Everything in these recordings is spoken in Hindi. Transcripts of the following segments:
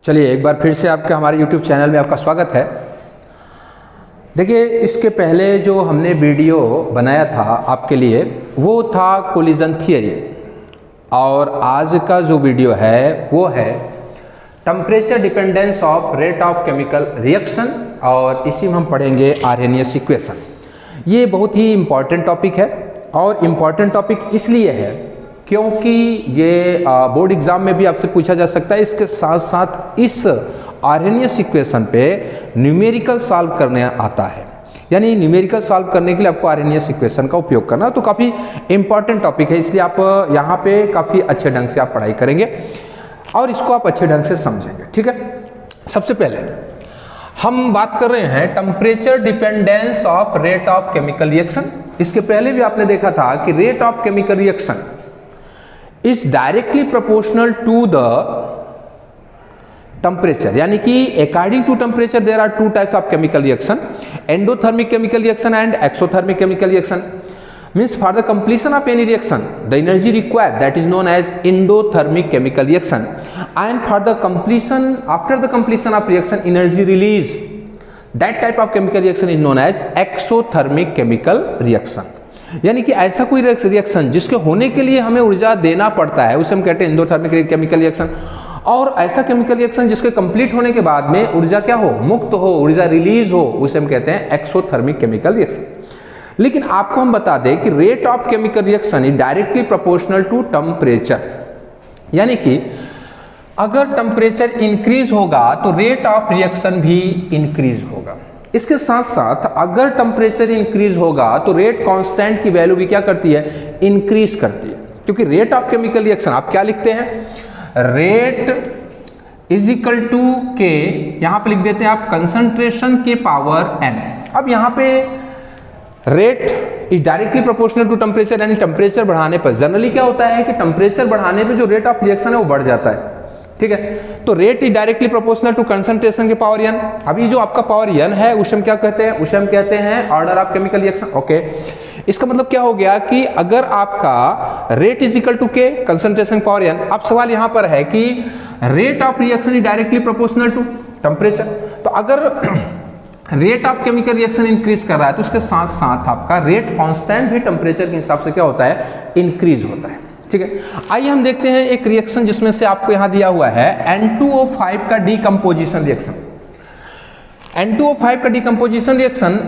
चलिए एक बार फिर से आपका हमारे YouTube चैनल में आपका स्वागत है। देखिए इसके पहले जो हमने वीडियो बनाया था आपके लिए वो था कोलिजन थियरी, और आज का जो वीडियो है वो है temperature dependence of rate of chemical reaction, और इसी में हम पढ़ेंगे आर्हेनियस इक्वेशन। ये बहुत ही इम्पॉर्टेंट टॉपिक है, और इम्पॉर्टेंट टॉपिक इसलिए है क्योंकि ये बोर्ड एग्जाम में भी आपसे पूछा जा सकता है। इसके साथ साथ इस आर्हेनियस इक्वेशन पे न्यूमेरिकल सॉल्व करने आता है, यानी न्यूमेरिकल सॉल्व करने के लिए आपको आर्हेनियस इक्वेशन का उपयोग करना, तो काफ़ी इंपॉर्टेंट टॉपिक है। इसलिए आप यहाँ पे काफ़ी अच्छे ढंग से आप पढ़ाई करेंगे और इसको आप अच्छे ढंग से समझेंगे। ठीक है, सबसे पहले हम बात कर रहे हैं temperature dependence of rate of chemical reaction. इसके पहले भी आपने देखा था कि rate of chemical reaction is directly proportional to the temperature, यानी कि according to temperature there are two types of chemical reaction, endothermic chemical reaction and exothermic chemical reaction. Means for the completion of any reaction the energy required, that is known as endothermic chemical reaction, and for the completion, after the completion of reaction energy release, that type of chemical reaction is known as exothermic chemical reaction। यानी कि ऐसा कोई रिएक्शन जिसके होने के लिए हमें ऊर्जा देना पड़ता है उसे हम कहते हैं एंडोथर्मिक केमिकल रिएक्शन, और ऐसा केमिकल रिएक्शन जिसके कंप्लीट होने के बाद में ऊर्जा क्या हो, मुक्त हो, ऊर्जा रिलीज हो, उसे हम कहते हैं एक्सोथर्मिक केमिकल रिएक्शन। लेकिन आपको हम बता दें कि rate of chemical reaction is directly proportional to temperature, यानी कि अगर टेम्परेचर इंक्रीज होगा तो रेट ऑफ रिएक्शन भी इंक्रीज होगा। इसके साथ साथ अगर टेम्परेचर इंक्रीज होगा तो रेट कांस्टेंट की वैल्यू भी क्या करती है, इंक्रीज करती है। क्योंकि रेट ऑफ केमिकल रिएक्शन आप क्या लिखते हैं, रेट इज इक्वल टू के, यहां पे लिख देते हैं आप कंसंट्रेशन के पावर एन। अब यहां पे rate is directly proportional to temperature, यानी टेम्परेचर बढ़ाने पर जनरली क्या होता है कि टेम्परेचर बढ़ाने पे जो रेट ऑफ रिएक्शन है वो बढ़ जाता है। ठीक है, तो rate is directly proportional to concentration के पावर एन। अभी जो आपका पावर एन है उसे हम क्या कहते हैं, उसे हम कहते हैं order of chemical reaction. Okay, इसका मतलब क्या हो गया कि अगर आपका rate is equal to K concentration power N, अब सवाल यहां पर है कि rate of reaction is directly proportional to temperature, तो अगर rate of chemical reaction increase कर रहा है तो उसके साथ साथ आपका रेट कांस्टेंट भी टेम्परेचर के हिसाब से क्या होता है, इंक्रीज होता है। ठीक है, आइए हम देखते हैं एक रिएक्शन जिसमें से आपको यहां दिया हुआ है N2O5 का डीकंपोजिशन रिएक्शन। N2O5 का डीकंपोजिशन रिएक्शन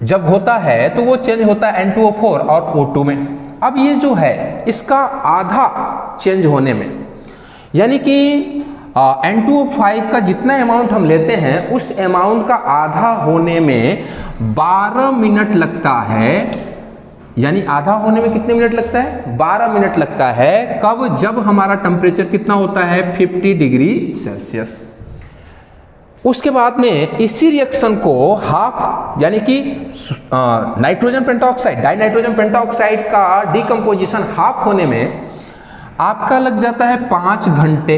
जब होता है तो वो चेंज होता है N2O4 और O2 में। अब ये जो है इसका आधा चेंज होने में, यानी कि N2O5 का जितना अमाउंट हम लेते हैं उस अमाउंट का आधा होने में 12 मिनट लगता है। यानी आधा होने में कितने मिनट लगता है, 12 मिनट लगता है। कब, जब हमारा टेम्परेचर कितना होता है, 50 डिग्री सेल्सियस। उसके बाद में इसी रिएक्शन को हाफ, यानी कि nitrogen pentoxide, die nitrogen pentoxide का डीकंपोजिशन हाफ होने में आपका लग जाता है 5 घंटे,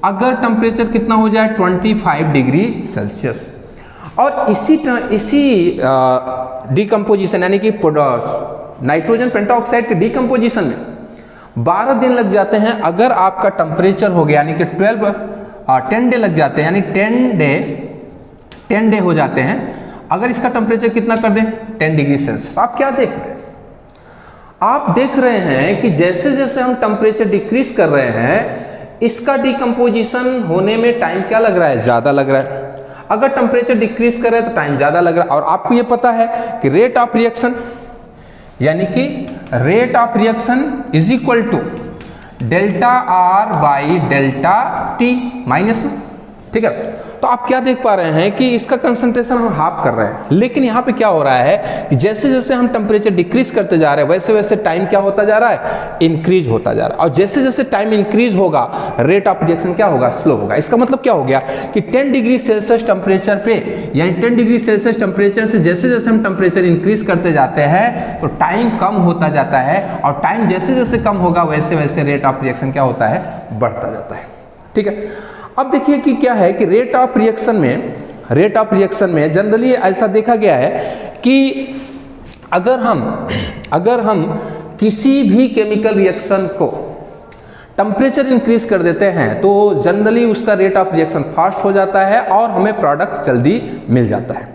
अगर टेम्परेचर कितना हो जाए 25 डिग्री सेल्सियस। और इसी डीकंपोजिशन यानी कि नाइट्रोजन पेंटॉक्साइड के डीकंपोजिशन में 12 दिन लग जाते हैं। अगर आपका टेम्परेचर हो गया यानी कि 10 डे लग जाते हैं, यानी 10 डे हो जाते हैं अगर इसका टेम्परेचर कितना कर दें, 10 डिग्री सेल्सियस। आप क्या देख रहे हैं, आप देख रहे हैं कि जैसे जैसे हम टेम्परेचर डिक्रीज कर रहे हैं इसका डीकंपोजिशन होने में टाइम क्या लग रहा है, ज्यादा लग रहा है। अगर टेम्परेचर डिक्रीज कर रहे हैं तो टाइम ज्यादा लग रहा है। और आपको ये पता है कि रेट ऑफ रिएक्शन, यानी कि rate of reaction is equal to delta R by delta T minus. ठीक है, तो आप क्या देख पा रहे हैं कि इसका कंसंट्रेशन हम हाफ कर रहे हैं, लेकिन यहाँ पे क्या हो रहा है कि जैसे जैसे हम टेम्परेचर डिक्रीज करते जा रहे हैं वैसे वैसे टाइम क्या होता जा रहा है, इंक्रीज होता जा रहा है। और जैसे जैसे टाइम इंक्रीज होगा रेट ऑफ रिएक्शन क्या होगा, स्लो होगा। इसका मतलब क्या हो गया कि 10 डिग्री सेल्सियस टेम्परेचर पे, यानी 10 डिग्री सेल्सियस टेम्परेचर से जैसे जैसे हम टेम्परेचर इंक्रीज करते जाते हैं तो टाइम कम होता जाता है, और टाइम जैसे जैसे कम होगा वैसे वैसे रेट ऑफ रिएक्शन क्या होता है, बढ़ता जाता है। ठीक है, अब देखिए कि क्या है कि रेट ऑफ रिएक्शन में जनरली ऐसा देखा गया है कि अगर हम किसी भी केमिकल रिएक्शन को टेम्परेचर इंक्रीज कर देते हैं तो जनरली उसका रेट ऑफ रिएक्शन फास्ट हो जाता है और हमें प्रोडक्ट जल्दी मिल जाता है।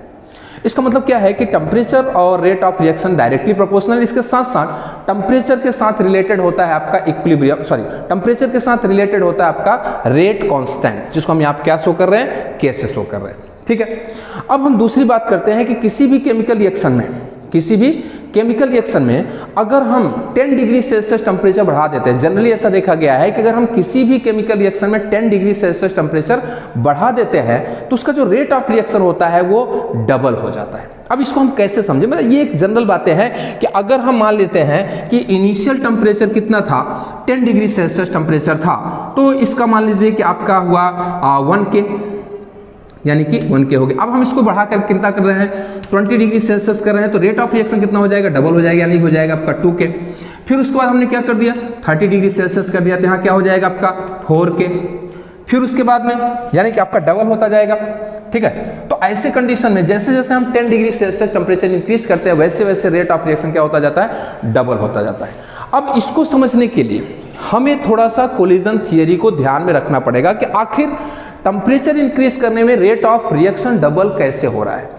इसका मतलब क्या है कि टेम्परेचर और rate of reaction directly proportional, इसके साथ साथ टेम्परेचर के साथ रिलेटेड होता है आपका इक्विलिब्रियम, टेम्परेचर के साथ रिलेटेड होता है आपका रेट कांस्टेंट, जिसको हम यहाँ क्या शो कर रहे हैं, के से शो कर रहे हैं। ठीक है, अब हम दूसरी बात करते हैं कि किसी भी केमिकल रिएक्शन में अगर हम 10 डिग्री सेल्सियस टेम्परेचर बढ़ा देते हैं, जनरली ऐसा देखा गया है कि अगर हम किसी भी केमिकल रिएक्शन में 10 डिग्री सेल्सियस टेम्परेचर बढ़ा देते हैं तो उसका जो रेट ऑफ रिएक्शन होता है वो डबल हो जाता है। अब इसको हम कैसे समझें, मतलब ये एक जनरल बातें हैं कि अगर हम मान लेते हैं कि इनिशियल टेम्परेचर कितना था, 10 डिग्री सेल्सियस टेम्परेचर था, तो इसका मान लीजिए कि आपका हुआ 1K, यानी कि 1K हो गया। अब हम इसको बढ़ाकर कितना कर रहे हैं, 20 डिग्री सेल्सियस कर रहे हैं, तो रेट ऑफ रिएक्शन कितना हो जाएगा, डबल हो जाएगा, यानी हो जाएगा आपका 2K। फिर उसके बाद हमने क्या कर दिया, 30 डिग्री सेल्सियस कर दिया, तो यहाँ क्या हो जाएगा आपका 4K। फिर उसके बाद में यानी कि आपका डबल होता जाएगा। ठीक है, तो ऐसे कंडीशन में जैसे जैसे हम 10 डिग्री सेल्सियस टेम्परेचर इंक्रीज करते हैं वैसे वैसे रेट ऑफ रिएक्शन क्या होता जाता है, डबल होता जाता है। अब इसको समझने के लिए हमें थोड़ा सा कोलिजन थियरी को ध्यान में रखना पड़ेगा कि आखिर टेम्परेचर इंक्रीज करने में रेट ऑफ रिएक्शन डबल कैसे हो रहा है।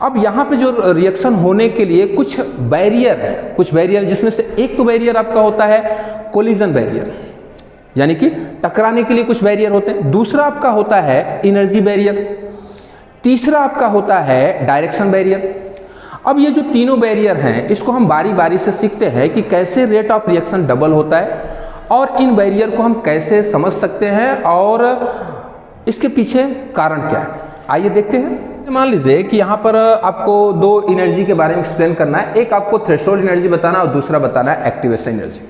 अब यहाँ पे जो रिएक्शन होने के लिए कुछ बैरियर जिसमें से एक तो बैरियर आपका होता है कोलिजन बैरियर, यानी कि टकराने के लिए कुछ बैरियर होते हैं। दूसरा आपका होता है एनर्जी बैरियर, तीसरा आपका होता है डायरेक्शन बैरियर। अब ये जो तीनों बैरियर हैं इसको हम बारी बारी से सीखते हैं कि कैसे रेट ऑफ रिएक्शन डबल होता है और इन बैरियर को हम कैसे समझ सकते हैं और इसके पीछे कारण क्या है। आइए देखते हैं। मान लीजिए कि यहाँ पर आपको दो एनर्जी के बारे में एक्सप्लेन करना है, एक आपको थ्रेशोल्ड एनर्जी बताना और दूसरा बताना है एक्टिवेशन एनर्जी।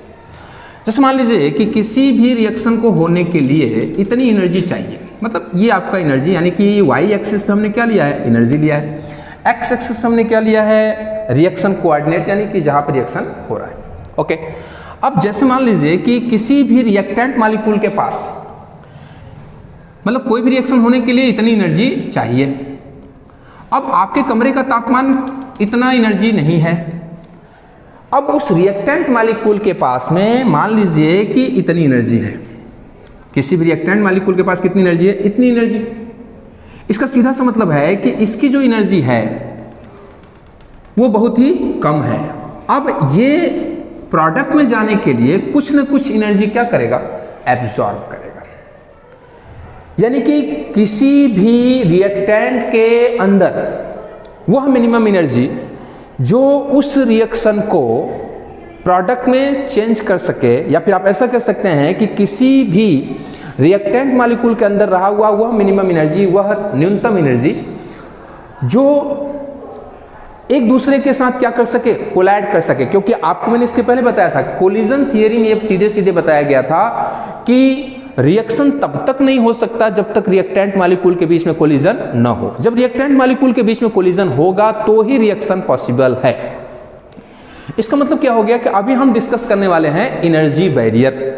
जैसे मान लीजिए कि किसी भी रिएक्शन को होने के लिए इतनी एनर्जी चाहिए, मतलब ये आपका एनर्जी, यानी कि वाई एक्सिस पे हमने क्या लिया है, एनर्जी लिया है, एक्स एक्सिस पे हमने क्या लिया है, रिएक्शन कोऑर्डिनेट, यानी कि जहाँ पर रिएक्शन हो रहा है। ओके, अब जैसे मान लीजिए कि किसी भी रिएक्टेंट मॉलिक्यूल के पास, मतलब कोई भी रिएक्शन होने के लिए इतनी एनर्जी चाहिए। अब आपके कमरे का तापमान इतना एनर्जी नहीं है, अब उस रिएक्टेंट मॉलिक्यूल के पास में मान लीजिए कि इतनी एनर्जी है। किसी भी रिएक्टेंट मॉलिक्यूल के पास कितनी एनर्जी है, इतनी एनर्जी। इसका सीधा सा मतलब है कि इसकी जो एनर्जी है वो बहुत ही कम है। अब ये प्रोडक्ट में जाने के लिए कुछ ना कुछ एनर्जी क्या करेगा, एब्जॉर्ब करेगा। यानी कि किसी भी रिएक्टेंट के अंदर वह मिनिमम एनर्जी जो उस रिएक्शन को प्रोडक्ट में चेंज कर सके, या फिर आप ऐसा कह सकते हैं कि किसी भी रिएक्टेंट मॉलिक्यूल के अंदर रहा हुआ वह मिनिमम एनर्जी, वह न्यूनतम एनर्जी जो एक दूसरे के साथ क्या कर सके, कोलाइड कर सके। क्योंकि आपको मैंने इसके पहले बताया था, कोलिजन थियरी में ये सीधे सीधे बताया गया था कि रिएक्शन तब तक नहीं हो सकता जब तक रिएक्टेंट मॉलिक्यूल के बीच में कोलिजन न हो। जब रिएक्टेंट मॉलिक्यूल के बीच में कोलिजन होगा तो ही रिएक्शन पॉसिबल है। इसका मतलब क्या हो गया कि अभी हम डिस्कस करने वाले हैं एनर्जी बैरियर।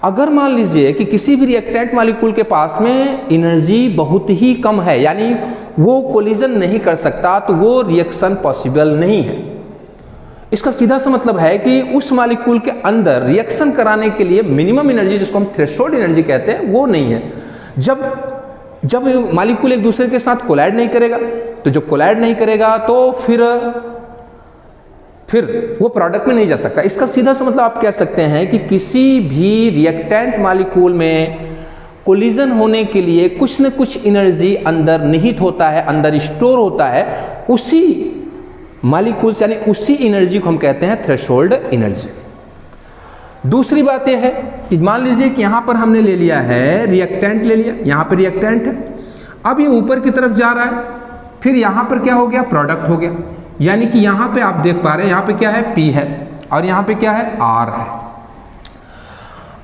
अगर मान लीजिए कि किसी भी रिएक्टेंट मॉलिक्यूल के पास में एनर्जी बहुत ही कम है, यानी वो कोलिजन नहीं कर सकता, तो वो रिएक्शन पॉसिबल नहीं है। इसका सीधा सा मतलब है कि उस मॉलिक्यूल के अंदर रिएक्शन कराने के लिए मिनिमम एनर्जी, जिसको हम थ्रेशोल्ड एनर्जी कहते हैं, वो नहीं है। जब मॉलिक्यूल एक दूसरे के साथ कोलाइड नहीं करेगा, तो जब कोलाइड नहीं करेगा तो फिर वो प्रोडक्ट में नहीं जा सकता। इसका सीधा सा मतलब आप कह सकते हैं कि किसी भी रिएक्टेंट मॉलिक्यूल में कोलिजन होने के लिए कुछ न कुछ एनर्जी अंदर निहित होता है, अंदर स्टोर होता है। उसी मॉलिक्यूल्स यानी उसी एनर्जी को हम कहते हैं थ्रेशोल्ड एनर्जी। दूसरी बात यह है कि मान लीजिए कि यहां पर हमने ले लिया है रिएक्टेंट, ले लिया, यहां पर रिएक्टेंट है, अब ये ऊपर की तरफ जा रहा है, फिर यहां पर क्या हो गया, प्रोडक्ट हो गया। यानी कि यहां पे आप देख पा रहे हैं, यहां पे क्या है, P है, और यहां पे क्या है, R है।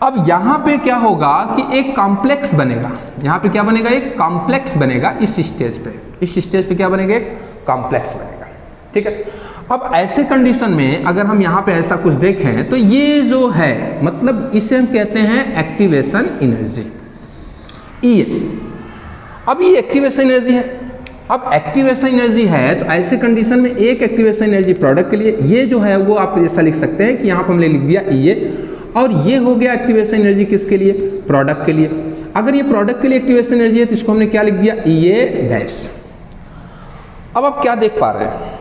अब यहां पे क्या होगा कि एक कॉम्प्लेक्स बनेगा, यहां पे क्या बनेगा, एक कॉम्प्लेक्स बनेगा। इस स्टेज पे क्या बनेगा, एक कॉम्प्लेक्स बनेगा। ठीक है, अब ऐसे कंडीशन में अगर हम यहाँ पे ऐसा कुछ देखें तो ये जो है, मतलब इसे हम कहते हैं एक्टिवेशन एनर्जी, ये। अब ये एक्टिवेशन एनर्जी है। अब एक्टिवेशन एनर्जी है तो ऐसे कंडीशन में एक एक्टिवेशन एनर्जी प्रोडक्ट के लिए, ये जो है वो आप ऐसा लिख सकते हैं कि यहाँ पर हमने लिख दिया ये, और ये हो गया एक्टिवेशन एनर्जी किसके लिए, प्रोडक्ट के लिए। अगर ये प्रोडक्ट के लिए एक्टिवेशन एनर्जी है तो इसको हमने क्या लिख दिया, ये डैश। अब आप क्या देख पा रहे हैं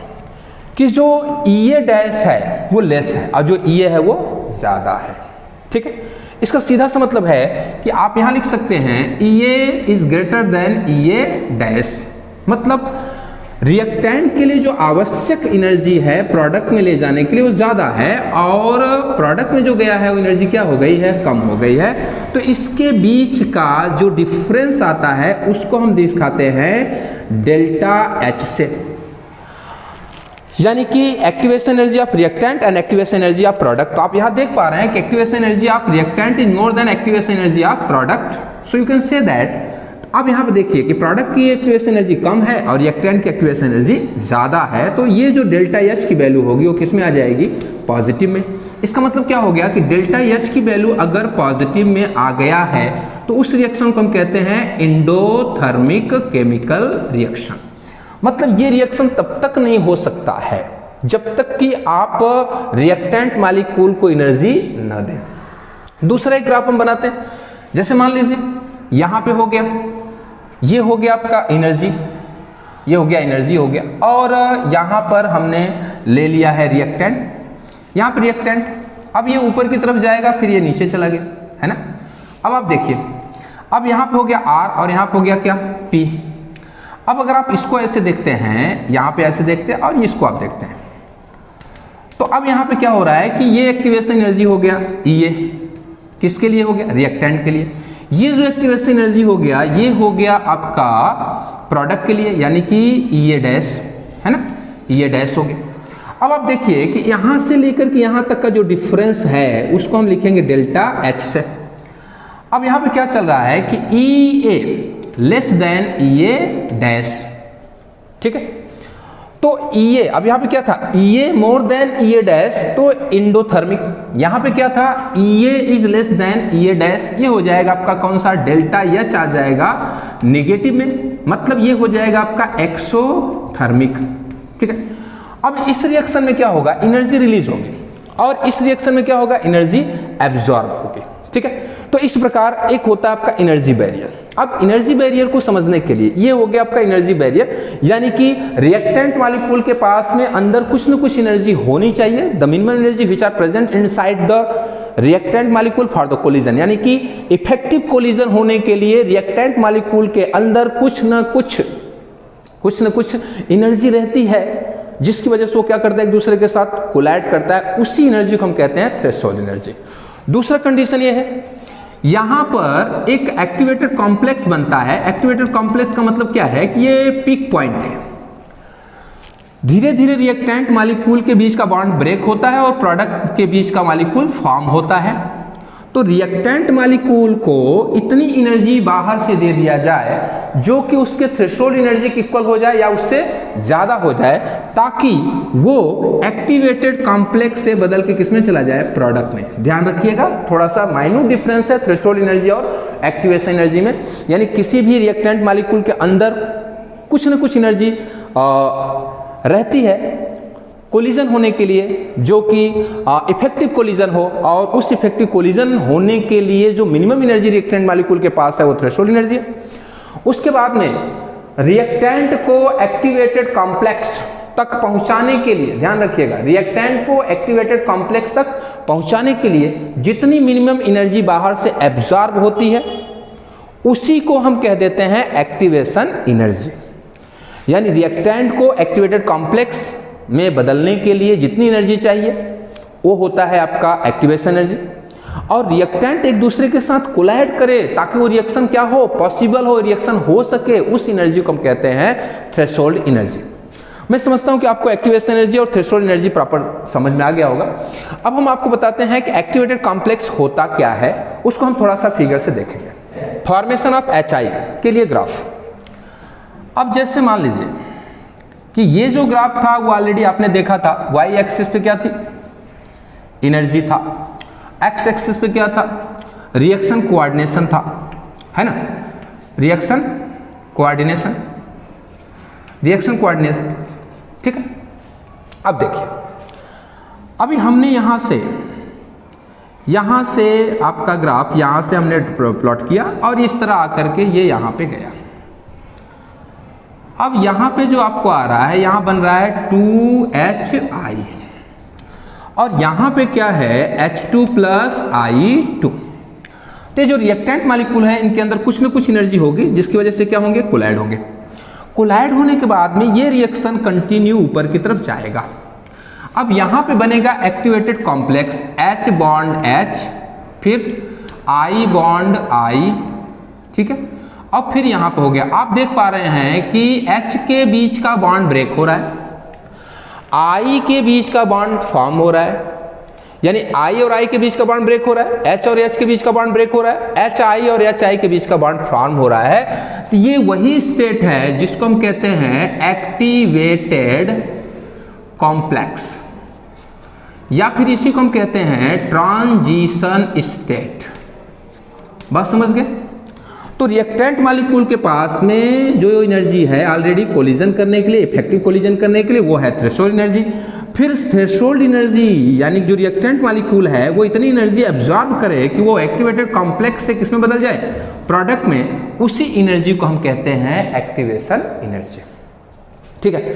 कि जो ये डैश है वो लेस है और जो ये है वो ज्यादा है, ठीक है। इसका सीधा सा मतलब है कि आप यहां लिख सकते हैं ये इज ग्रेटर देन ये डैश, मतलब रिएक्टेंट के लिए जो आवश्यक एनर्जी है प्रोडक्ट में ले जाने के लिए वो ज़्यादा है और प्रोडक्ट में जो गया है वो एनर्जी क्या हो गई है, कम हो गई है। तो इसके बीच का जो डिफरेंस आता है उसको हम दिखाते हैं डेल्टा एच से, यानी कि activation energy of reactant and activation energy of product. तो आप यहां देख पा रहे हैं कि activation energy of reactant is more than activation energy of product, so you can say that. अब यहाँ पे देखिए कि प्रोडक्ट की एक्टिवेशन एनर्जी कम है और रिएक्टेंट की एक्टिवेशन एनर्जी ज़्यादा है, तो ये जो डेल्टा एच की वैल्यू होगी वो किस में आ जाएगी, पॉजिटिव में। इसका मतलब क्या हो गया कि डेल्टा एच की वैल्यू अगर पॉजिटिव में आ गया है तो उस रिएक्शन को हम कहते हैं एंडोथर्मिक केमिकल रिएक्शन। मतलब ये रिएक्शन तब तक नहीं हो सकता है जब तक कि आप रिएक्टेंट मॉलिक्यूल को एनर्जी न दें। दूसरा एक ग्राफ हम बनाते हैं, जैसे मान लीजिए यहां पे हो गया, ये हो गया आपका एनर्जी, ये हो गया एनर्जी हो गया, और यहां पर हमने ले लिया है रिएक्टेंट, यहां पर रिएक्टेंट, अब ये ऊपर की तरफ जाएगा फिर ये नीचे चला गया, है ना। अब आप देखिए, अब यहां पे हो गया R और यहां पे हो गया क्या, P। अब अगर आप इसको ऐसे देखते हैं, यहां पे ऐसे देखते हैं और इसको आप देखते हैं, तो अब यहां पे क्या हो रहा है कि ये एक्टिवेशन एनर्जी हो गया, ये किसके लिए हो गया, रिएक्टेंट के लिए। ये जो एक्टिवेशन एनर्जी हो गया ये हो गया आपका प्रोडक्ट के लिए, यानी कि ये डैश, है ना, ये डैश हो गया। अब आप देखिए कि यहां से लेकर के यहां तक का जो डिफरेंस है उसको हम लिखेंगे डेल्टा एच से। अब यहां पे क्या चल रहा है कि ई ए लेस देन ये डैश, ठीक है। तो ये अब यहां पे क्या था, ये मोर देन ये डैश, तो इंडोथर्मिक। यहां पे क्या था, ये इज लेस देन ये डैश, ये हो जाएगा आपका कौन सा, डेल्टा एच आ जाएगा नेगेटिव में, मतलब ये हो जाएगा आपका एक्सोथर्मिक, ठीक है। अब इस रिएक्शन में क्या होगा, एनर्जी रिलीज होगी और इस रिएक्शन में क्या होगा, एनर्जी एब्जॉर्ब होगी, ठीक है। तो इस प्रकार एक होता है आपका एनर्जी बैरियर। अब एनर्जी बैरियर को समझने के लिए ये हो गया आपका एनर्जी बैरियर, यानी कि रिएक्टेंट मॉलिक्यूल के पास में अंदर कुछ न कुछ एनर्जी होनी चाहिए, the minimum energy which are present inside the reactant molecule for the collision, यानी कि इफेक्टिव कोलिजन होने के लिए रिएक्टेंट मॉलिक्यूल के अंदर कुछ न कुछ एनर्जी रहती है जिसकी वजह से वो क्या करता है, एक दूसरे के साथ कोलाइड करता है, उसी एनर्जी को हम कहते हैं थ्रेशोल्ड एनर्जी। दूसरा कंडीशन ये है, यहां पर एक एक्टिवेटेड कॉम्प्लेक्स बनता है। एक्टिवेटेड कॉम्प्लेक्स का मतलब क्या है कि ये पीक पॉइंट है, धीरे धीरे रिएक्टेंट मॉलिक्यूल के बीच का बॉन्ड ब्रेक होता है और प्रोडक्ट के बीच का मॉलिक्यूल फॉर्म होता है। तो रिएक्टेंट मॉलिक्यूल को इतनी एनर्जी बाहर से दे दिया जाए जो कि उसके थ्रेशोल्ड एनर्जी के इक्वल हो जाए या उससे ज्यादा हो जाए, ताकि वो एक्टिवेटेड कॉम्प्लेक्स से बदल के किसमें चला जाए, प्रोडक्ट में। ध्यान रखिएगा, थोड़ा सा माइन्यूट डिफरेंस है थ्रेशोल्ड एनर्जी और एक्टिवेशन एनर्जी में, यानी किसी भी रिएक्टेंट मॉलिक्यूल के अंदर कुछ न कुछ एनर्जी रहती है कोलिजन होने के लिए, जो कि इफेक्टिव कोलिजन हो, और उस इफेक्टिव कोलिजन होने के लिए जो मिनिमम एनर्जी रिएक्टेंट मॉलिक्यूल के पास है वो थ्रेशोल्ड एनर्जी है। उसके बाद में रिएक्टेंट को एक्टिवेटेड कॉम्प्लेक्स तक पहुंचाने के लिए, ध्यान रखिएगा, रिएक्टेंट को एक्टिवेटेड कॉम्प्लेक्स तक पहुंचाने के लिए जितनी मिनिमम एनर्जी बाहर से एब्जॉर्ब होती है उसी को हम कह देते हैं एक्टिवेशन एनर्जी। यानी रिएक्टेंट को एक्टिवेटेड कॉम्प्लेक्स में बदलने के लिए जितनी एनर्जी चाहिए वो होता है आपका एक्टिवेशन एनर्जी, और रिएक्टेंट एक दूसरे के साथ कोलाइड करे ताकि वो रिएक्शन क्या हो, पॉसिबल हो, रिएक्शन हो सके, उस एनर्जी को हम कहते हैं थ्रेशोल्ड एनर्जी। मैं समझता हूं कि आपको एक्टिवेशन एनर्जी और थ्रेशोल्ड एनर्जी प्रॉपर समझ में आ गया होगा। अब हम आपको बताते हैं कि एक्टिवेटेड कॉम्प्लेक्स होता क्या है, उसको हम थोड़ा सा फिगर से देखेंगे। फॉर्मेशन ऑफ HI के लिए ग्राफ। अब जैसे मान लीजिए कि ये जो ग्राफ था वो ऑलरेडी आपने देखा था, y एक्सिस पे क्या थी, एनर्जी था, x एक्सिस पे क्या था, रिएक्शन कोऑर्डिनेशन था, है ना, रिएक्शन कोऑर्डिनेशन, ठीक है। अब देखिए, अभी हमने यहां से यहाँ से आपका ग्राफ यहाँ से हमने प्लॉट किया और इस तरह आकर के ये यहाँ पे गया। अब यहाँ पे जो आपको आ रहा है, यहाँ बन रहा है 2HI और यहाँ पे क्या है H2 + I2। तो जो रिएक्टेंट मॉलिक्यूल है इनके अंदर कुछ न कुछ एनर्जी होगी जिसकी वजह से क्या होंगे, कोलाइड होंगे। कोलाइड होने के बाद में ये रिएक्शन कंटिन्यू ऊपर की तरफ जाएगा। अब यहाँ पे बनेगा activated complex H bond H, फिर I बॉन्ड I, ठीक है। अब फिर यहाँ पे हो गया, आप देख पा रहे हैं कि H के बीच का बॉन्ड ब्रेक हो रहा है, I के बीच का बॉन्ड फॉर्म हो रहा है, यानी I और I के बीच का बॉन्ड ब्रेक हो रहा है, H और H के बीच का बॉन्ड ब्रेक हो रहा है, HI और HI के बीच का बॉन्ड फॉर्म हो रहा है। तो ये वही स्टेट है जिसको हम कहते हैं एक्टिवेटेड कॉम्प्लेक्स, या फिर इसी को हम कहते हैं ट्रांजिशन स्टेट। बात समझ गए? तो रिएक्टेंट मॉलिक्यूल के पास में जो एनर्जी है ऑलरेडी कोलिजन करने के लिए, इफेक्टिव कोलिजन करने के लिए, वो है थ्रेशोल्ड एनर्जी। फिर थ्रेशोल्ड एनर्जी यानी जो रिएक्टेंट मॉलिक्यूल है वो इतनी एनर्जी एब्जॉर्ब करे कि वो एक्टिवेटेड कॉम्प्लेक्स से किसमें बदल जाए, प्रोडक्ट में। उसी एनर्जी को हम कहते हैं एक्टिवेशन एनर्जी, ठीक है।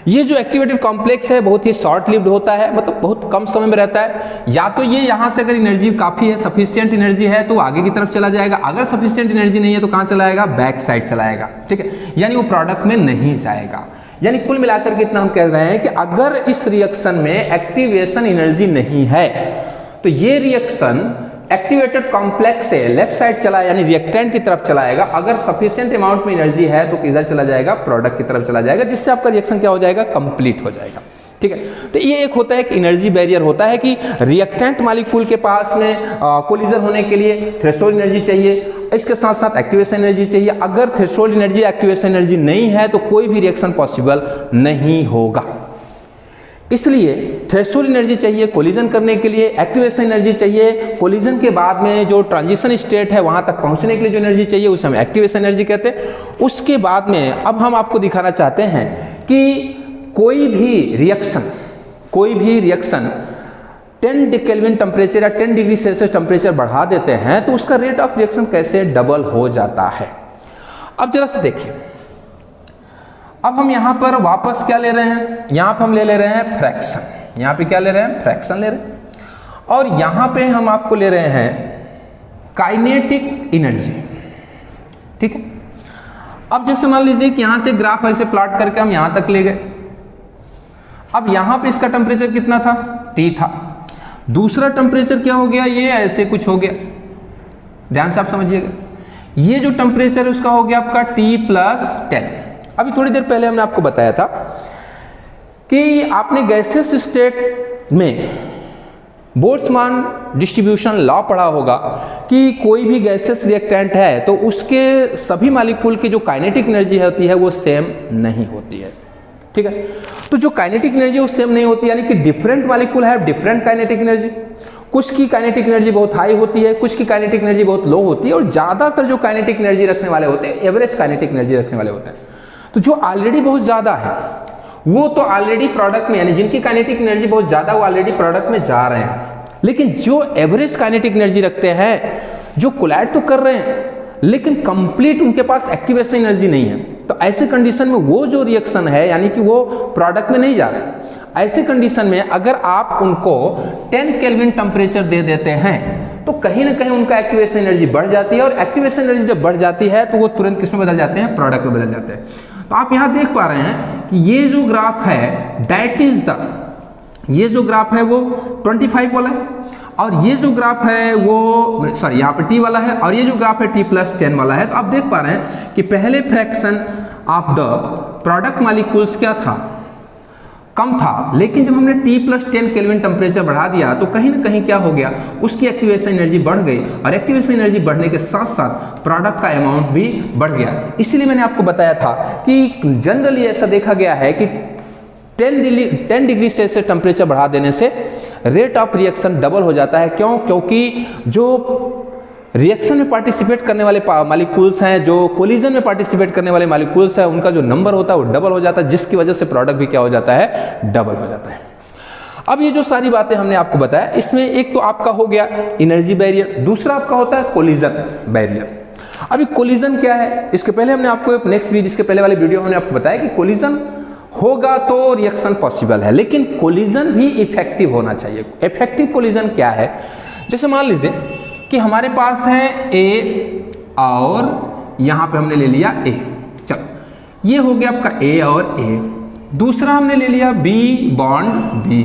ये जो एक्टिवेटेड कॉम्प्लेक्स है बहुत ही शॉर्ट लिव्ड होता है, मतलब बहुत कम समय में रहता है। या तो ये यहाँ से अगर एनर्जी काफ़ी है, सफिशिएंट एनर्जी है तो आगे की तरफ चला जाएगा, अगर सफिशिएंट एनर्जी नहीं है तो कहाँ चला जाएगा, बैक साइड चला जाएगा, ठीक है। यानी वो प्रोडक्ट में नहीं जाएगा। यानी कुल मिलाकर के इतना हम कह रहे हैं कि अगर इस रिएक्शन में एक्टिवेशन एनर्जी नहीं है तो ये रिएक्शन एक्टिवेटेड कॉम्प्लेक्स से लेफ्ट साइड चला, यानी रिएक्टेंट की तरफ चलाएगा। अगर सफिशिएंट अमाउंट में एनर्जी है तो किधर चला जाएगा, प्रोडक्ट की तरफ चला जाएगा, जिससे आपका रिएक्शन क्या हो जाएगा, कंप्लीट हो जाएगा, ठीक है। तो ये एक होता है कि एनर्जी बैरियर होता है कि रिएक्टेंट मॉलिक्यूल के पास में कोलिजन होने के लिए थ्रेशोल्ड एनर्जी चाहिए, इसके साथ साथ एक्टिवेशन एनर्जी चाहिए। अगर थ्रेशोल्ड एनर्जी, एक्टिवेशन एनर्जी नहीं है तो कोई भी रिएक्शन पॉसिबल नहीं होगा। इसलिए थ्रेशोल्ड एनर्जी चाहिए कोलिजन करने के लिए, एक्टिवेशन एनर्जी चाहिए कोलिजन के बाद में जो ट्रांजिशन स्टेट है वहां तक पहुंचने के लिए जो एनर्जी चाहिए उसे हम एक्टिवेशन एनर्जी कहते हैं। उसके बाद में अब हम आपको दिखाना चाहते हैं कि कोई भी रिएक्शन 10 केल्विन टेम्परेचर या 10 डिग्री सेल्सियस टेम्परेचर बढ़ा देते हैं तो उसका रेट ऑफ रिएक्शन कैसे डबल हो जाता है। अब जरा से देखिए, अब हम यहां पर वापस क्या ले रहे हैं, यहां पर हम ले रहे हैं फ्रैक्शन। यहां पे क्या ले रहे हैं, फ्रैक्शन ले रहे हैं। और यहां पे हम आपको ले रहे हैं काइनेटिक एनर्जी, ठीक है। अब जैसे मान लीजिए कि यहां से ग्राफ ऐसे प्लॉट करके हम यहां तक ले गए। अब यहां पे इसका टेम्परेचर कितना था, T था। दूसरा टेम्परेचर क्या हो गया, ये ऐसे कुछ हो गया, ध्यान से आप समझिएगा। ये जो टेम्परेचर है उसका हो गया आपका T+10। अभी थोड़ी देर पहले हमने आपको बताया था कि आपने गैसेस स्टेट में बोल्ट्जमान डिस्ट्रीब्यूशन लॉ पढ़ा होगा कि कोई भी गैसेस रिएक्टेंट है तो उसके सभी मॉलिक्यूल की जो काइनेटिक एनर्जी होती है वो सेम नहीं होती है, ठीक है। तो जो काइनेटिक एनर्जी वो सेम नहीं होती, यानी कि डिफरेंट मॉलिक्यूल है डिफरेंट काइनेटिक एनर्जी। कुछ की काइनेटिक एनर्जी बहुत हाई होती है, कुछ की काइनेटिक एनर्जी बहुत लो होती है, और ज्यादातर जो काइनेटिक एनर्जी रखने वाले होते हैं एवरेज काइनेटिक एनर्जी रखने वाले होते हैं। तो जो ऑलरेडी बहुत ज्यादा है वो तो ऑलरेडी प्रोडक्ट में, यानी जिनकी काइनेटिक एनर्जी बहुत ज्यादा वो ऑलरेडी प्रोडक्ट में जा रहे हैं। लेकिन जो एवरेज काइनेटिक एनर्जी रखते हैं, जो कोलाइड तो कर रहे हैं लेकिन कंप्लीट उनके पास एक्टिवेशन एनर्जी नहीं है, तो ऐसे कंडीशन में वो जो रिएक्शन है यानी कि वो प्रोडक्ट में नहीं जा रहे। ऐसे कंडीशन में अगर आप उनको 10 केल्विन टेम्परेचर दे देते हैं तो कहीं ना कहीं उनका एक्टिवेशन एनर्जी बढ़ जाती है, और एक्टिवेशन एनर्जी जब बढ़ जाती है तो वो तुरंत किस में बदल जाते हैं, प्रोडक्ट में बदल जाते हैं। तो आप यहां देख पा रहे हैं कि ये जो ग्राफ है दैट इज द, ये जो ग्राफ है वो 25 वाला है, और ये जो ग्राफ है वो सॉरी यहाँ पे T वाला है, और ये जो ग्राफ है T+10 वाला है। तो आप देख पा रहे हैं कि पहले fraction of the product molecules क्या था, कम था, लेकिन जब हमने T+10 केल्विन टेम्परेचर बढ़ा दिया तो कहीं ना कहीं क्या हो गया, उसकी एक्टिवेशन एनर्जी बढ़ गई, और एक्टिवेशन एनर्जी बढ़ने के साथ साथ प्रोडक्ट का अमाउंट भी बढ़ गया। इसीलिए मैंने आपको बताया था कि जनरली ऐसा देखा गया है कि 10 डिग्री सेल्सियस टेम्परेचर बढ़ा देने से रेट ऑफ रिएक्शन डबल हो जाता है। क्यों? क्योंकि जो रिएक्शन में पार्टिसिपेट करने वाले मॉलिक्यूल्स हैं, जो कोलिजन में पार्टिसिपेट करने वाले मॉलिक्यूल्स हैं, उनका जो नंबर होता है वो डबल हो जाता है, जिसकी वजह से प्रोडक्ट भी क्या हो जाता है, डबल हो जाता है। अब ये जो सारी बातें हमने आपको बताया, इसमें एक तो आपका हो गया एनर्जी बैरियर, दूसरा आपका होता है कोलिजन बैरियर। अभी कोलिजन क्या है, इसके पहले हमने आपको नेक्स्ट वीडियो, इसके पहले वाले वीडियो हमने आपको बताया कि कोलिजन होगा तो रिएक्शन पॉसिबल है, लेकिन कोलिजन भी इफेक्टिव होना चाहिए। इफेक्टिव कोलिजन क्या है, जैसे मान लीजिए कि हमारे पास है ए और यहां पे हमने ले लिया ए, चलो ये हो गया आपका ए और ए, दूसरा हमने ले लिया बी बॉन्ड बी,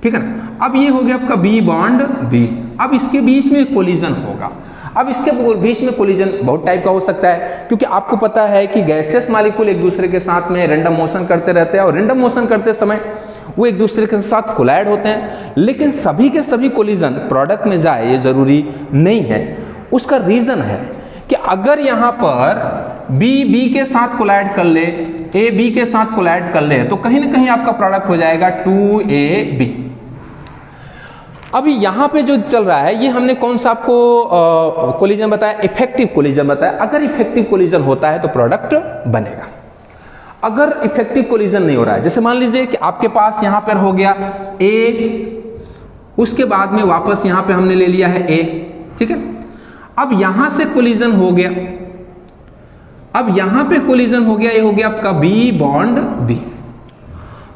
ठीक है ना। अब ये हो गया आपका बी बॉन्ड बी, अब इसके बीच में कोलिजन होगा। अब इसके बीच में कोलिजन बहुत टाइप का हो सकता है, क्योंकि आपको पता है कि गैसेस मॉलिक्यूल एक दूसरे के साथ में रैंडम मोशन करते रहते हैं और रैंडम मोशन करते समय वो एक दूसरे के साथ कोलाइड होते हैं, लेकिन सभी के सभी कोलिजन प्रोडक्ट में जाए ये जरूरी नहीं है। उसका रीजन है कि अगर यहाँ पर बी के साथ कोलाइड कर ले, ए बी के साथ कोलाइड कर ले, तो कहीं ना कहीं आपका प्रोडक्ट हो जाएगा 2AB। अभी यहाँ पे जो चल रहा है ये हमने कौन सा आपको कोलिजन बताया, इफेक्टिव कोलिजन बताया। अगर इफेक्टिव कोलिजन होता है तो प्रोडक्ट बनेगा। अगर इफेक्टिव कोलिजन नहीं हो रहा है, जैसे मान लीजिए कि आपके पास यहाँ पर हो गया ए, उसके बाद में वापस यहाँ पे हमने ले लिया है ए, ठीक है। अब यहां से कोलिजन हो गया, अब यहां पे कोलिजन हो गया, ये हो गया आपका बी बॉन्ड बी,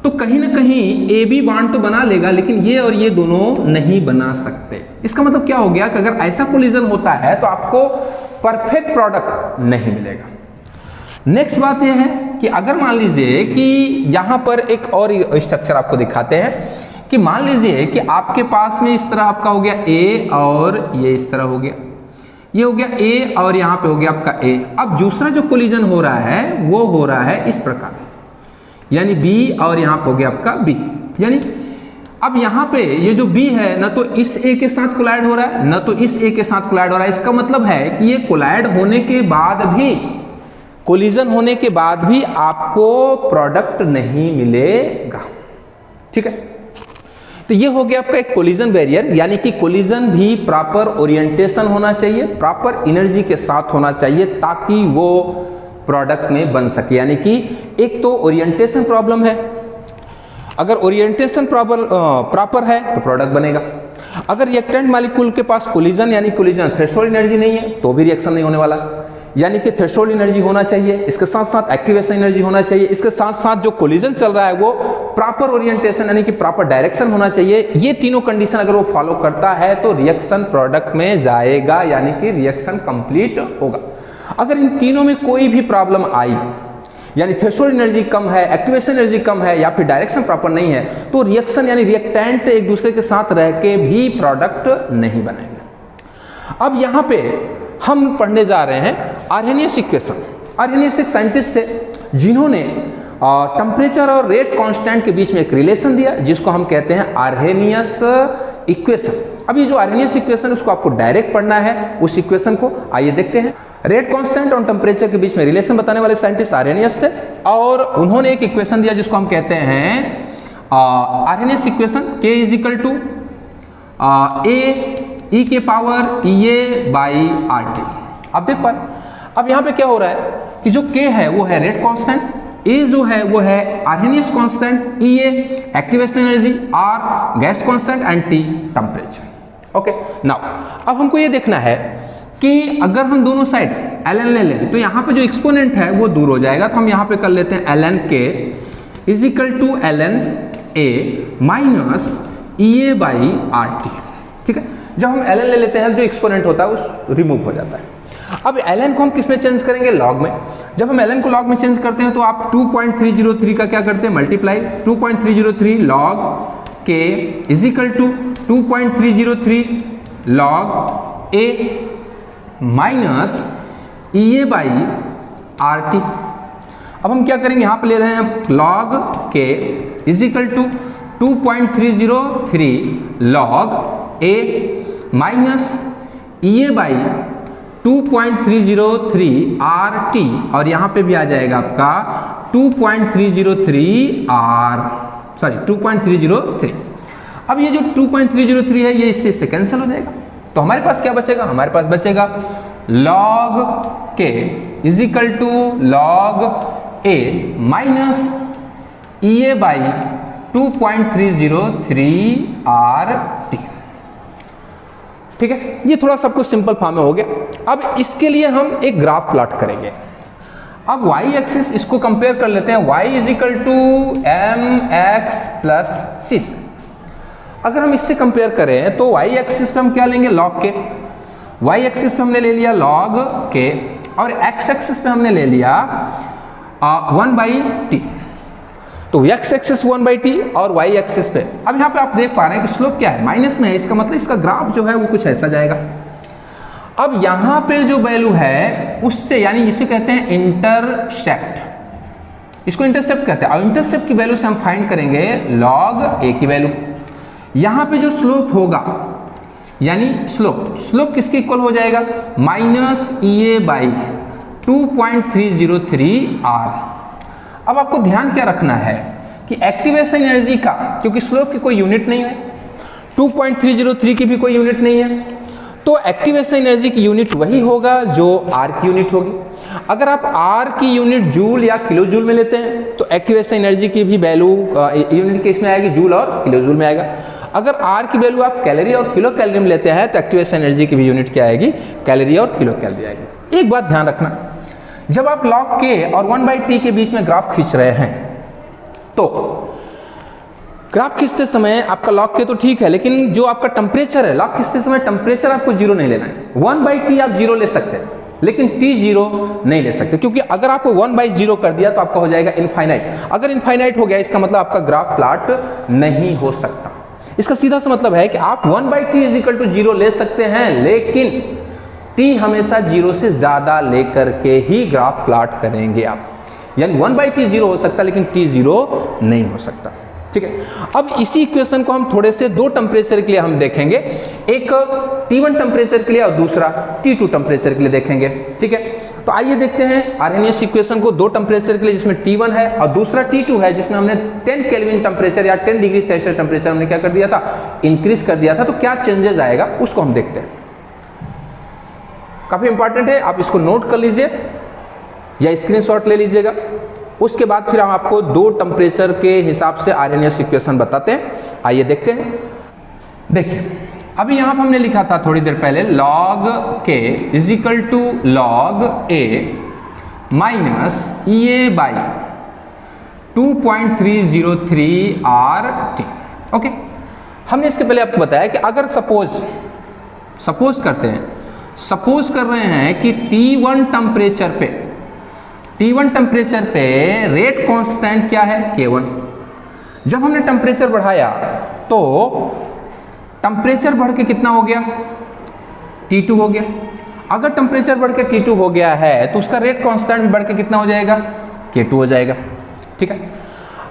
तो कहीं ना कहीं ए बी बॉन्ड तो बना लेगा, लेकिन ये और ये दोनों नहीं बना सकते। इसका मतलब क्या हो गया कि अगर ऐसा कोलिजन होता है तो आपको परफेक्ट प्रोडक्ट नहीं मिलेगा। नेक्स्ट बात यह है कि अगर मान लीजिए कि यहां पर एक और स्ट्रक्चर आपको दिखाते हैं कि मान लीजिए कि आपके पास में इस तरह आपका हो गया ए और ये इस तरह हो गया, ये हो गया ए और यहां पे हो गया आपका ए। अब दूसरा जो कोलिजन हो रहा है वो हो रहा है इस प्रकार, यानी बी और यहां पे हो गया आपका बी, यानी अब यहां पे ये जो बी है ना तो इस ए के साथ कोलाइड हो रहा है ना तो इस ए के साथ कोलाइड हो रहा है। इसका मतलब है कि ये कोलाइड होने के बाद भी, कोलिजन होने के बाद भी आपको प्रोडक्ट नहीं मिलेगा, ठीक है। तो ये हो गया आपका एक कोलिजन बैरियर, यानी कि कोलिजन भी प्रॉपर ओरिएंटेशन होना चाहिए, प्रॉपर एनर्जी के साथ होना चाहिए ताकि वो प्रोडक्ट में बन सके। यानी कि एक तो ओरिएंटेशन प्रॉब्लम है, अगर ओरिएंटेशन प्रॉपर है तो प्रोडक्ट बनेगा। अगर रिएक्टेंट मॉलिक्यूल के पास कोलिजन यानी कोलिजन थ्रेशोल्ड एनर्जी नहीं है तो भी रिएक्शन नहीं होने वाला, यानी कि थ्रेशोल्ड एनर्जी होना चाहिए, इसके साथ साथ एक्टिवेशन एनर्जी होना चाहिए, इसके साथ साथ जो कोलिजन चल रहा है वो प्रॉपर ओरिएंटेशन यानी कि प्रॉपर डायरेक्शन होना चाहिए। ये तीनों कंडीशन अगर वो फॉलो करता है तो रिएक्शन प्रोडक्ट में जाएगा, यानी कि रिएक्शन कंप्लीट होगा। अगर इन तीनों में कोई भी प्रॉब्लम आई, यानी थ्रेशोल्ड एनर्जी कम है, एक्टिवेशन एनर्जी कम है या फिर डायरेक्शन प्रॉपर नहीं है, तो रिएक्शन यानी रिएक्टेंट एक दूसरे के साथ रह के भी प्रोडक्ट नहीं बनाएंगे। अब यहाँ पे हम पढ़ने जा रहे हैं आर्हेनियस इक्वेशन। आर्हेनियस एक साइंटिस्ट थे जिन्होंने टेम्परेचर और रेट कांस्टेंट के बीच में एक रिलेशन दिया जिसको हम कहते हैं आर्हेनियस इक्वेशन। अब ये जो आर्हेनियस इक्वेशन है उसको आपको डायरेक्ट पढ़ना है, उस इक्वेशन को आइए देखते हैं। रेट कांस्टेंट और टेम्परेचर के बीच में रिलेशन बताने वाले साइंटिस्ट आर्हेनियस थे और उन्होंने एक इक्वेशन दिया जिसको हम कहते हैं Arrhenius equation, K is equal to A के पावर EA बाई RT। आप देख पाए अब यहाँ पे क्या हो रहा है कि जो K है वो है रेट कांस्टेंट, A जो है वो है Arrhenius constant, EA activation energy, R gas constant and T temperature. Okay, now अब हमको ये देखना है कि अगर हम दोनों साइड ln ले लें तो यहाँ पे जो एक्सपोनेंट है वो दूर हो जाएगा, तो हम यहाँ पे कर लेते हैं ln K is equal to ln A minus EA by RT, ठीक है। जब हम ln ले लेते हैं जो एक्सपोनेंट होता है वो रिमूव हो जाता है। अब ln को हम किस में चेंज करेंगे, लॉग में। जब हम ln को लॉग में चेंज करते हैं तो आप 2.303 का क्या करते हैं, multiply 2.303 log K is equal to 2.303 log A minus EA by RT। अब हम क्या करेंगे, यहाँ पे ले रहे हैं log K is equal to 2.303 log A minus EA by 2.303 RT और यहाँ पे भी आ जाएगा आपका 2.303 अब ये जो 2.303 है ये इससे कैंसिल हो जाएगा, तो हमारे पास क्या बचेगा, हमारे पास बचेगा log K is equal to log A minus EA by 2.303 RT। ठीक है, ये थोड़ा सब कुछ सिंपल फॉर्म में हो गया। अब इसके लिए हम एक ग्राफ प्लॉट करेंगे। अब y एक्सिस इसको कंपेयर कर लेते हैं, y is equal to mx plus c। अगर हम इससे कंपेयर करें तो y एक्सिस पे हम क्या लेंगे, log के। y एक्सिस पे हमने ले लिया log के, और x एक्सिस पे हमने ले लिया 1/t। तो x एक्सिस 1/t और y एक्सिस पे, अब यहाँ पे आप देख पा रहे हैं कि स्लोप क्या है, माइनस में है, इसका मतलब इसका ग्राफ जो है वो कुछ ऐसा जाएगा। अब यहाँ पे जो वैल्यू है उससे, यानी इसे कहते हैं इंटरसेप्ट, इसको इंटरसेप्ट कहते हैं, और इंटरसेप्ट की वैल्यू से हम फाइंड करेंगे log a की वैल्यू। यहाँ पे जो स्लोप होगा, यानी स्लोप किसके इक्वल हो जाएगा, -EA/2.303R। अब आपको ध्यान क्या रखना है कि एक्टिवेशन एनर्जी का, क्योंकि स्लोप की कोई यूनिट नहीं है, 2.303 की भी कोई यूनिट नहीं है, तो एक्टिवेशन एनर्जी की यूनिट वही होगा जो R की यूनिट होगी। अगर आप R की यूनिट जूल या किलो जूल में लेते हैं तो एक्टिवेशन एनर्जी की भी वैल्यू यूनिट केस में आएगी, जूल और किलो जूल में आएगा। अगर R की वैल्यू आप कैलोरी और किलो कैलोरी में लेते हैं तो एक्टिवेशन एनर्जी की भी यूनिट क्या आएगी, कैलोरी और किलो कैलोरी आएगी। एक बात ध्यान रखना, जब आप log k और 1/t के बीच में ग्राफ खींच रहे हैं, तो ग्राफ खींचते समय आपका log k तो ठीक है, लेकिन जो आपका टेम्परेचर है, log खींचते समय टेम्परेचर आपको 0 नहीं लेना है। 1/t आप 0 ले सकते हैं, लेकिन t 0 नहीं ले सकते, क्योंकि अगर आपको 1/0 कर दिया तो आपका हो जाएगा इनफाइनाइट। अगर इनफाइनाइट हो गया इसका मतलब आपका ग्राफ प्लॉट नहीं हो सकता। इसका सीधा सा मतलब है कि आप 1/t = 0 ले सकते हैं, लेकिन t हमेशा 0 से ज्यादा लेकर के ही ग्राफ प्लॉट करेंगे आप, यानी 1/t 0 हो सकता है लेकिन t 0 नहीं हो सकता। ठीक है, अब इसी इक्वेशन को हम थोड़े से दो टेम्परेचर के लिए हम देखेंगे, एक T1 टेम्परेचर के लिए और दूसरा T2 टेम्परेचर के लिए देखेंगे। ठीक है, तो आइए देखते हैं आरएनएस इक्वेशन को दो टेम्परेचर के लिए, जिसमें T1 है और दूसरा T2 है, जिसमें हमने 10 केल्विन टेम्परेचर या 10 डिग्री सेल्सियस टेम्परेचर हमने क्या कर दिया था, इंक्रीज कर दिया था। तो क्या चेंजेस आएगा उसको हम देखते हैं। काफी इंपॉर्टेंट है, आप इसको नोट कर लीजिए या स्क्रीनशॉट ले लीजिएगा। उसके बाद फिर हम आपको दो टेम्परेचर के हिसाब से आरएनएस इक्वेशन बताते हैं। आइए देखते हैं। देखिए, अभी यहां पर हमने लिखा था थोड़ी देर पहले log k = log a minus EA/2.303 RT। Okay, हमने इसके पहले आपको बताया कि अगर सपोज करते हैं, सपोज कर रहे हैं कि T1 टेम्परेचर पे रेट कांस्टेंट क्या है, K1। जब हमने टेम्परेचर बढ़ाया तो टेम्परेचर बढ़ के कितना हो गया, T2 हो गया। अगर टेम्परेचर बढ़ के T2 हो गया है तो उसका रेट कांस्टेंट बढ़ के कितना हो जाएगा, K2 हो जाएगा। ठीक है,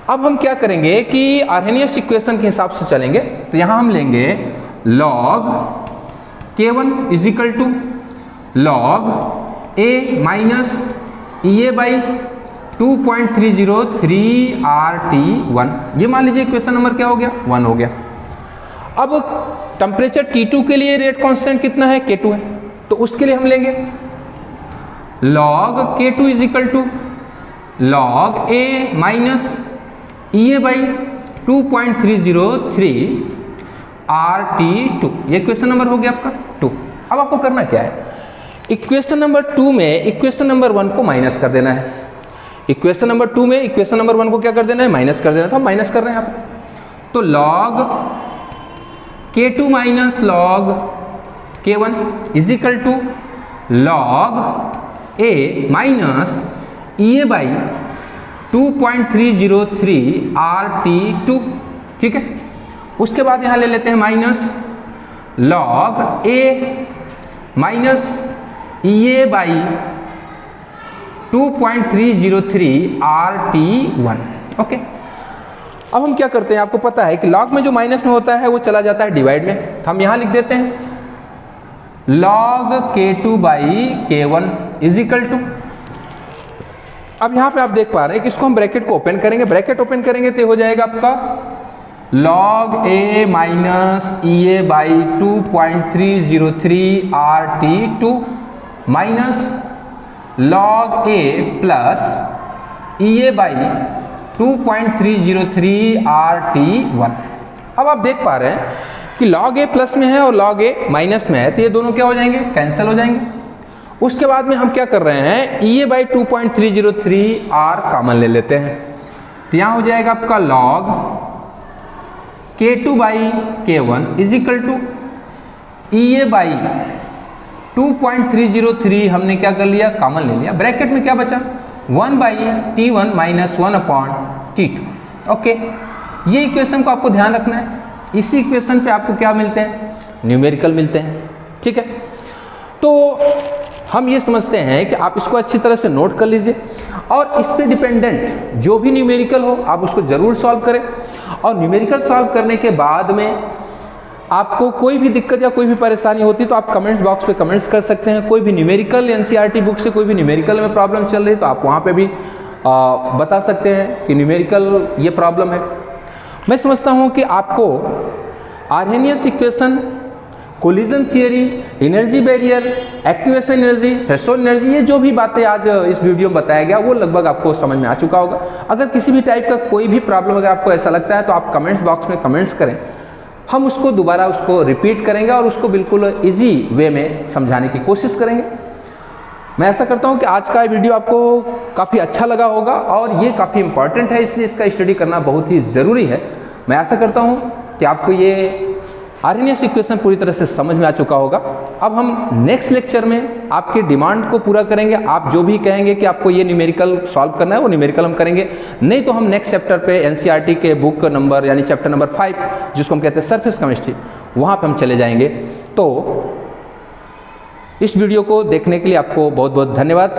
अब हम क्या करेंगे कि आर्हेनियस इक्वेशन के हिसाब से चलेंगे। तो यहां हम लेंगे log K1 = log A minus EA/2.303 RT1। ये मान लीजिए इक्वेशन नंबर क्या हो गया, 1 हो गया। अब टेम्परेचर T2 के लिए रेट कांस्टेंट कितना है, K2 है, तो उसके लिए हम लेंगे log K2 = log A minus EA/2.303 RT2। ये इक्वेशन नंबर हो गया आपका 2। अब आपको करना क्या है, इक्वेशन नंबर 2 में इक्वेशन नंबर 1 को माइनस कर देना है। इक्वेशन नंबर 2 में इक्वेशन नंबर 1 को क्या कर देना है, माइनस कर देना। तो हम माइनस कर रहे हैं आप, तो log K2 minus log K1 = log A minus EA/2.303 RT2। ठीक है, उसके बाद यहां ले लेते हैं minus log A minus EA/2.303 RT1। Okay, अब हम क्या करते हैं, आपको पता है कि log में जो माइनस में होता है वो चला जाता है डिवाइड में। हम यहां लिख देते हैं log K2/K1 = अब यहां पे आप देख पा रहे हैं कि इसको हम ब्रैकेट को ओपन करेंगे, ब्रैकेट ओपन करेंगे तो हो जाएगा आपका log A minus EA/2.303 RT2 minus log A plus 2.303 RT1। अब आप देख पा रहे हैं कि log a प्लस में है और log a माइनस में है, तो ये दोनों क्या हो जाएंगे, कैंसिल हो जाएंगे। उसके बाद में हम क्या कर रहे हैं, EA बाई 2.303 R कॉमन ले लेते हैं, तो यहाँ हो जाएगा आपका log K2 by K1 is equal to EA by 2.303 हमने क्या कर लिया, कॉमन ले लिया, ब्रैकेट में क्या बचा 1 by T1 minus 1 upon T2। Okay, ये इक्वेशन को आपको ध्यान रखना है। इसी इक्वेशन पे आपको क्या मिलते हैं, न्यूमेरिकल मिलते हैं। ठीक है, तो हम ये समझते हैं कि आप इसको अच्छी तरह से नोट कर लीजिए और इससे डिपेंडेंट जो भी न्यूमेरिकल हो आप उसको ज़रूर सॉल्व करें। और न्यूमेरिकल सॉल्व करने के बाद में आपको कोई भी दिक्कत या कोई भी परेशानी होती तो आप कमेंट्स बॉक्स पे कमेंट्स कर सकते हैं। कोई भी न्यूमेरिकल एनसीईआरटी बुक से कोई भी न्यूमेरिकल में प्रॉब्लम चल रही है तो आप वहाँ पे भी बता सकते हैं कि न्यूमेरिकल ये प्रॉब्लम है। मैं समझता हूँ कि आपको Arrhenius equation, collision theory, energy barrier, activation energy, threshold energy, ये जो भी बातें आज इस वीडियो में बताया गया वो लगभग आपको समझ में आ चुका होगा। अगर किसी भी टाइप का कोई भी प्रॉब्लम अगर आपको ऐसा लगता है तो आप कमेंट्स बॉक्स में कमेंट्स करें, हम उसको दोबारा उसको रिपीट करेंगे और उसको बिल्कुल इजी वे में समझाने की कोशिश करेंगे। मैं ऐसा करता हूं कि आज का वीडियो आपको काफ़ी अच्छा लगा होगा और ये काफ़ी इंपॉर्टेंट है, इसलिए इसका स्टडी करना बहुत ही ज़रूरी है। मैं ऐसा करता हूं कि आपको ये आर्हेनियस इक्वेशन पूरी तरह से समझ में आ चुका होगा। अब हम नेक्स्ट लेक्चर में आपके डिमांड को पूरा करेंगे। आप जो भी कहेंगे कि आपको ये न्यूमेरिकल सॉल्व करना है वो न्यूमेरिकल हम करेंगे, नहीं तो हम नेक्स्ट चैप्टर पे एनसीईआरटी के बुक नंबर यानी चैप्टर नंबर 5 जिसको हम कहते हैं सरफेस केमिस्ट्री, वहाँ पे हम चले जाएंगे। तो इस वीडियो को देखने के लिए आपको बहुत बहुत धन्यवाद।